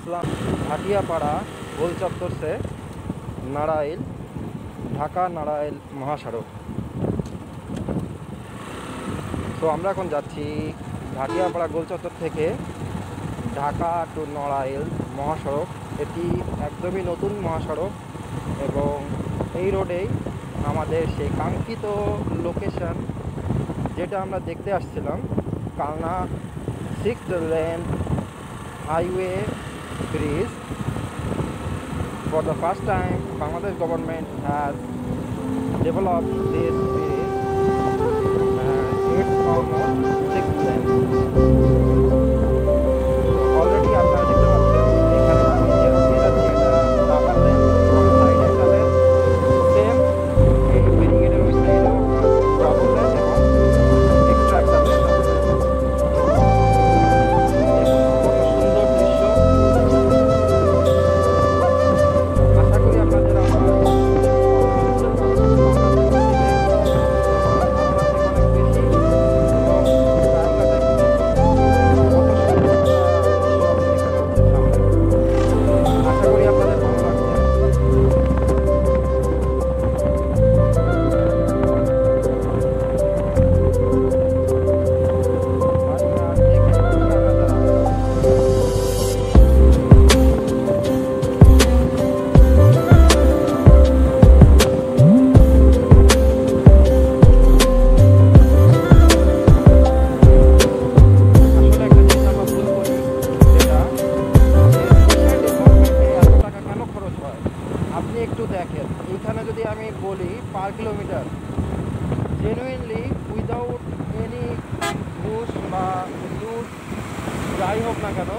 আসলাম ভাটিয়াপাড়া গোল চত্বর से নারাইল ঢাকা নারাইল মহাসড়ক। তো আমরা এখন যাচ্ছি ভাটিয়াপাড়া গোল চত্বর থেকে ঢাকা টু নারাইল মহাসড়ক। এটি একদমই নতুন মহাসড়ক এবং এই রোডেই আমাদের সেই কাঙ্ক্ষিত লোকেশন যেটা আমরা দেখতে আসছিলাম, Kalna 6th lane highway bridge. For the first time, Bangladesh government has developed this bridge and it's almost 6 lanes. Already আপনারা দেখতে পাচ্ছেন এখানে আমি যে যাচ্ছি এটা ডাবল লেন এবং সাইডে একটা লেন সেম, এই ব্যারিকেডের ওই সাইডেও ডাবল লেন এবং এক্সট্রা একটা লেন আছে। আপনি একটু দেখেন, এইখানে যদি আমি বলি per kilometre genuinely without any ঘুষ বা লুট যাই হোক না কেন,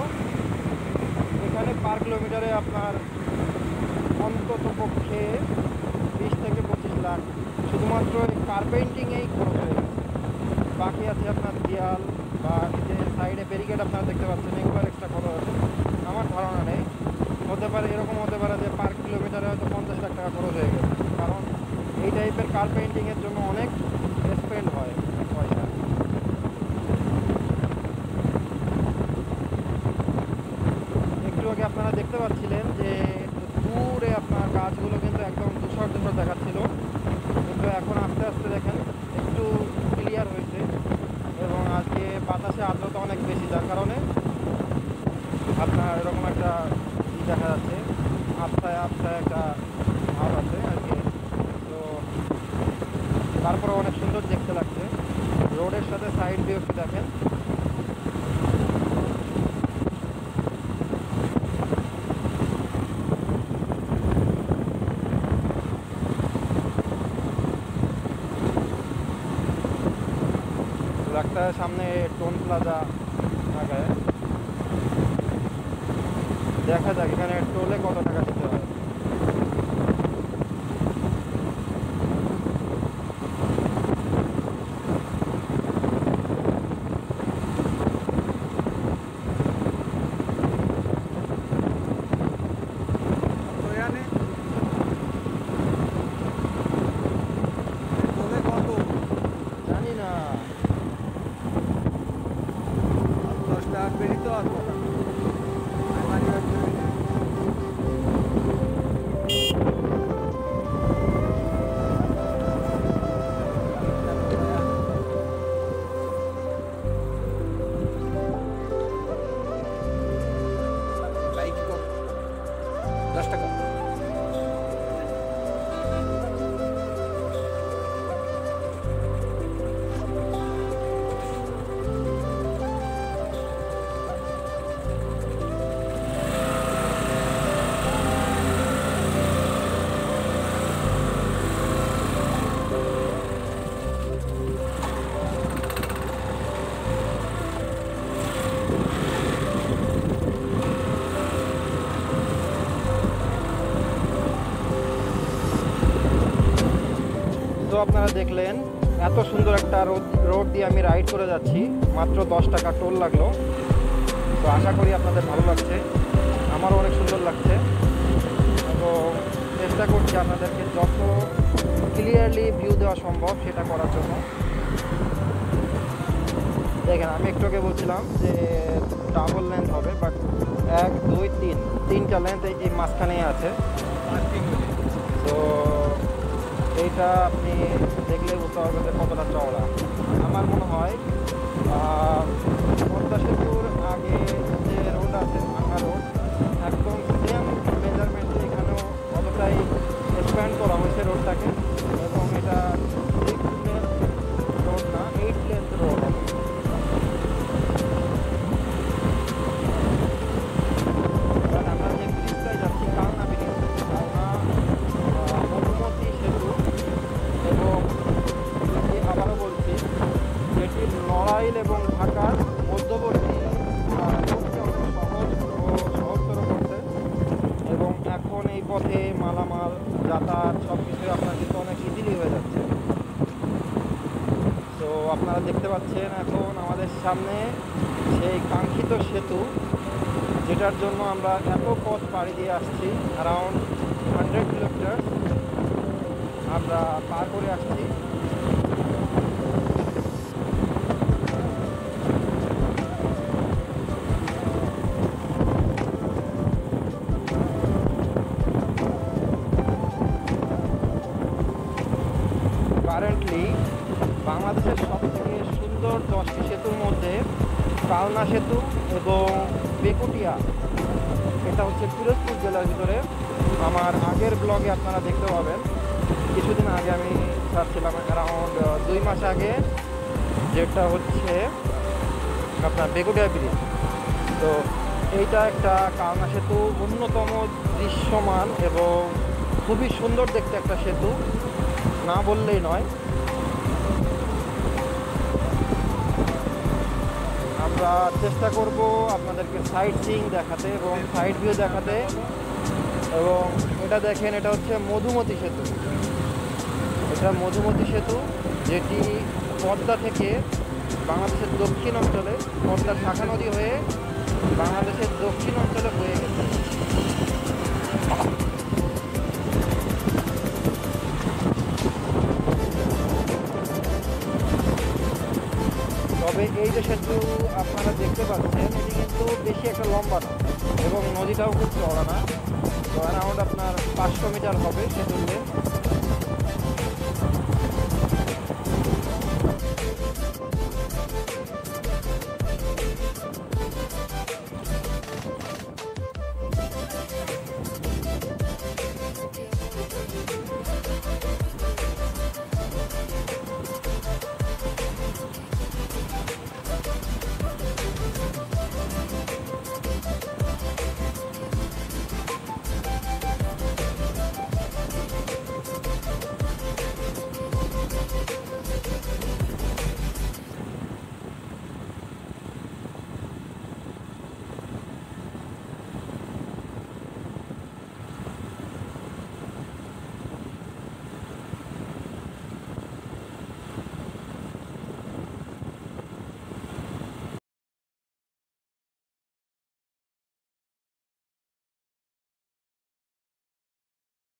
এখানে পার কিলোমিটারে আপনার অন্তত পক্ষে 20 থেকে 25 লাখ শুধুমাত্র কার্পেন্টিংয়েই খরচ হয়ে গেছে। বাকি আছে আপনার দেয়াল বা যে সাইডে ব্যারিকেড আপনারা দেখতে পাচ্ছেন, এগুলোর এক্সট্রা খরচ আমার ধারণা নেই। হতে পারে, এরকম হতে পারে যে পার কিলোমিটারে হয়তো 50 লাখ টাকা খরচ হয়ে গেছে, কারণ এই টাইপের কার্পেন্টিংয়ের জন্য অনেক স্পেন্ড হয় পয়সা। একটু আগে আপনারা দেখতে পাচ্ছিলেন যে দূরে আপনার গাছগুলো কিন্তু একদম ধূসর ধূসর দেখাচ্ছিল, কিন্তু এখন আস্তে আস্তে দেখেন একটু ক্লিয়ার হয়েছে এবং আজকে বাতাসে আর্দ্রতা অনেক বেশি, যার কারণে আপনার এরকম একটা দেখা যাচ্ছে, আবছায় আবছায় একটা ভাব আছে আর কি। তো তারপরে অনেক সুন্দর দেখতে লাগছে। রোডের সাথে সাইড দিয়ে একটু দেখেন, लगता है सामने टोन प्लाजा आ गए। দেখা যাক এখানে টোলে কত টাকা দিতে হয়। জানি না, 10 টাকা বেশি তো আর কথা। তো আপনারা দেখলেন এত সুন্দর একটা রোড দিয়ে আমি রাইড করে যাচ্ছি, মাত্র 10 টাকা টোল লাগলো। তো আশা করি আপনাদের ভালো লাগছে, আমারও অনেক সুন্দর লাগছে এবং চেষ্টা করছি আপনাদেরকে যত ক্লিয়ারলি ভিউ দেওয়া সম্ভব সেটা করার জন্য। দেখেন আমি একটু আগে বলছিলাম যে ডাবল লেন্থ হবে, বাট 1 2 3 3টা লেন্থ এই মাঝখানেই আছে। তো এইটা আপনি দেখলে বুঝতে পারবেন যে কতটা চওড়া। আমার মনে হয় পদ্মা সেতুর আগে যে রোড আছে ভাঙা রোড, একদম সেম মেজারমেন্টে এখানেও অতটাই এক্সপ্যান্ড করা হয়েছে রোডটাকে, এবং এটা 6 লেন রোড না, 8 লেন্থ রোড। এবার আমরা যে ব্রিজটায় যাচ্ছি কালনা ব্রিজ, কালনা মধুমতি সেতু, এবং আমি আবারও বলছি যেটি নড়াইল এবং ঢাকার মধ্যবর্তী করতে অনেক সহজ ও সহজতর করছে, এবং এখন এই পথে মালামাল যাতায়াত সব কিছুই আপনার কিন্তু অনেক ইজিলি হয়ে যাচ্ছে। তো আপনারা দেখতে পাচ্ছেন এখন আমাদের সামনে সেই কাঙ্ক্ষিত সেতু, যেটার জন্য আমরা এত পথ পাড়ি দিয়ে আসছি, অ্যারাউন্ড 100 কিলোমিটার আমরা পার করে আসছি। কারেন্টলি বাংলাদেশের সবথেকে সুন্দর 10টি সেতুর মধ্যে কালনা সেতু এবং বেকুটিয়া, এটা হচ্ছে পিরোজপুর জেলার ভিতরে। আমার আগের ব্লগে আপনারা দেখতে পাবেন, কিছুদিন আগে আমি ছাড়ছিলাম অ্যারাউন্ড 2 মাস আগে, যেটা হচ্ছে আপনার বেকুটিয়া ব্রিজ। তো এইটা একটা কালনা সেতু, অন্যতম দৃশ্যমান এবং খুবই সুন্দর দেখতে একটা সেতু, না বললেই নয়। আমরা চেষ্টা করব আপনাদেরকে সাইট সিইং দেখাতে এবং সাইড ভিউ দেখাতে। এবং এটা দেখেন, এটা হচ্ছে মধুমতি সেতু। এটা মধুমতি সেতু, যেটি পদ্মা থেকে বাংলাদেশের দক্ষিণ অঞ্চলে, পদ্মার শাখা নদী হয়ে বাংলাদেশের দক্ষিণ অঞ্চলে বয়ে গেছে। তবে এই যে সেতু আপনারা দেখতে পাচ্ছেন, এটি কিন্তু বেশি একটা লম্বা না, এবং নদীটাও খুব চওড়া না। তো অ্যারাউন্ড আপনার 500 মিটার হবে সেতুর লেন্থ।